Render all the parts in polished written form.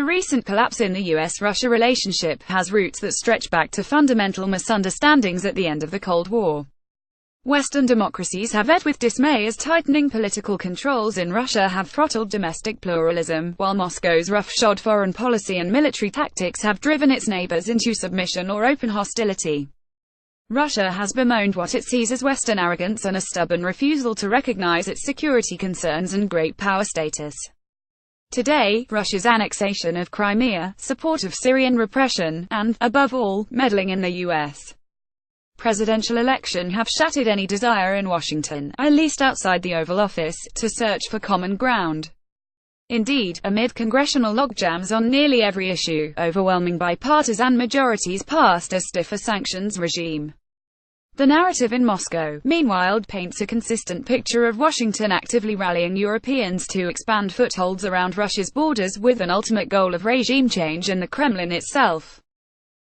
The recent collapse in the U.S.-Russia relationship has roots that stretch back to fundamental misunderstandings at the end of the Cold War. Western democracies have met with dismay as tightening political controls in Russia have throttled domestic pluralism, while Moscow's roughshod foreign policy and military tactics have driven its neighbors into submission or open hostility. Russia has bemoaned what it sees as Western arrogance and a stubborn refusal to recognize its security concerns and great power status. Today, Russia's annexation of Crimea, support of Syrian repression, and, above all, meddling in the U.S. presidential election have shattered any desire in Washington, at least outside the Oval Office, to search for common ground. Indeed, amid congressional logjams on nearly every issue, overwhelming bipartisan majorities passed a stiffer sanctions regime. The narrative in Moscow, meanwhile, paints a consistent picture of Washington actively rallying Europeans to expand footholds around Russia's borders with an ultimate goal of regime change in the Kremlin itself.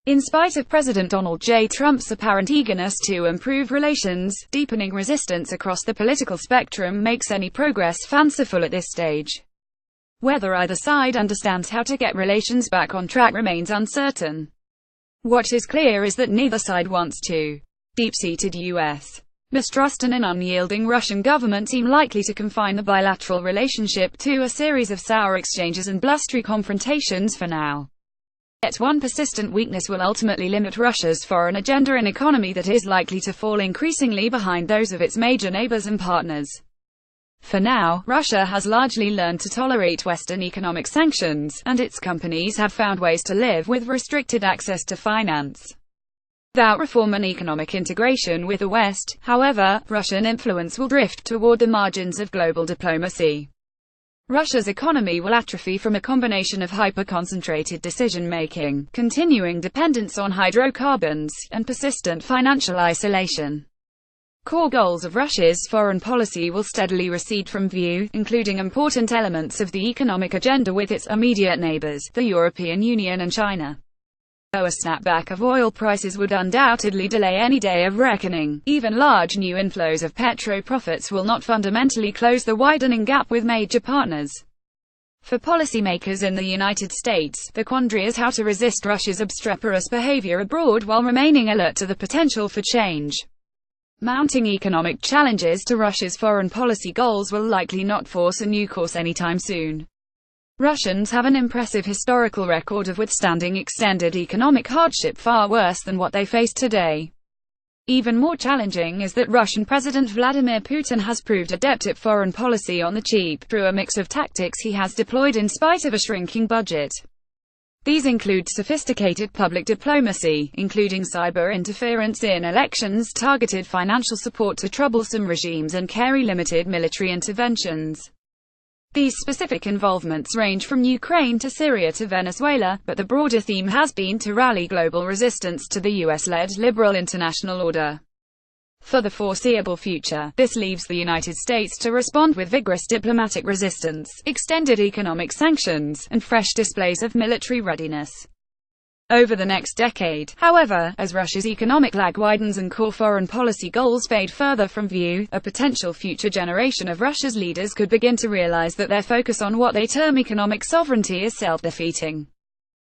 In spite of President Donald J. Trump's apparent eagerness to improve relations, deepening resistance across the political spectrum makes any progress fanciful at this stage. Whether either side understands how to get relations back on track remains uncertain. What is clear is that neither side wants to. Deep-seated U.S. mistrust and an unyielding Russian government seem likely to confine the bilateral relationship to a series of sour exchanges and blustery confrontations for now. Yet one persistent weakness will ultimately limit Russia's foreign agenda, an economy that is likely to fall increasingly behind those of its major neighbors and partners. For now, Russia has largely learned to tolerate Western economic sanctions, and its companies have found ways to live with restricted access to finance. Without reform and economic integration with the West, however, Russian influence will drift toward the margins of global diplomacy. Russia's economy will atrophy from a combination of hyper-concentrated decision-making, continuing dependence on hydrocarbons, and persistent financial isolation. Core goals of Russia's foreign policy will steadily recede from view, including important elements of the economic agenda with its immediate neighbors, the European Union and China. Though a snapback of oil prices would undoubtedly delay any day of reckoning, even large new inflows of petro profits will not fundamentally close the widening gap with major partners. For policymakers in the United States, the quandary is how to resist Russia's obstreperous behavior abroad while remaining alert to the potential for change. Mounting economic challenges to Russia's foreign policy goals will likely not force a new course anytime soon. Russians have an impressive historical record of withstanding extended economic hardship far worse than what they face today. Even more challenging is that Russian President Vladimir Putin has proved adept at foreign policy on the cheap, through a mix of tactics he has deployed in spite of a shrinking budget. These include sophisticated public diplomacy, including cyber interference in elections, targeted financial support to troublesome regimes and carry-limited military interventions. These specific involvements range from Ukraine to Syria to Venezuela, but the broader theme has been to rally global resistance to the US-led liberal international order. For the foreseeable future, this leaves the United States to respond with vigorous diplomatic resistance, extended economic sanctions, and fresh displays of military readiness. Over the next decade, however, as Russia's economic lag widens and core foreign policy goals fade further from view, a potential future generation of Russia's leaders could begin to realize that their focus on what they term economic sovereignty is self-defeating.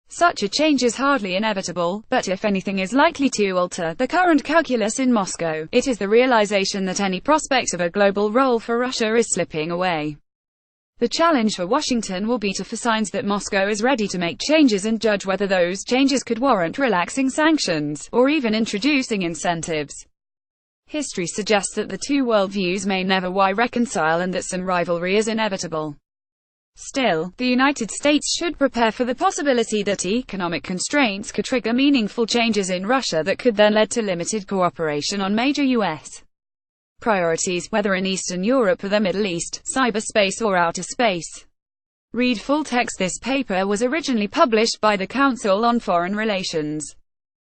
Such a change is hardly inevitable, but if anything is likely to alter the current calculus in Moscow, it is the realization that any prospect of a global role for Russia is slipping away. The challenge for Washington will be to for signs that Moscow is ready to make changes and judge whether those changes could warrant relaxing sanctions, or even introducing incentives. History suggests that the two worldviews may never reconcile and that some rivalry is inevitable. Still, the United States should prepare for the possibility that economic constraints could trigger meaningful changes in Russia that could then lead to limited cooperation on major U.S. priorities, whether in Eastern Europe or the Middle East, cyberspace or outer space. Read full text. This paper was originally published by the Council on Foreign Relations.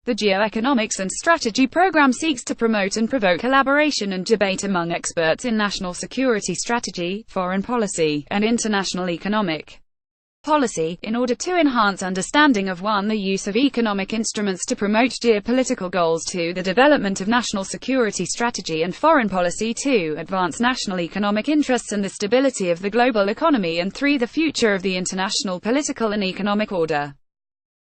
The Geoeconomics and Strategy program seeks to promote and provoke collaboration and debate among experts in national security strategy, foreign policy, and international economic policy, in order to enhance understanding of 1. The use of economic instruments to promote geopolitical goals, 2. The development of national security strategy and foreign policy, 2. Advance national economic interests and the stability of the global economy, and 3. The future of the international political and economic order.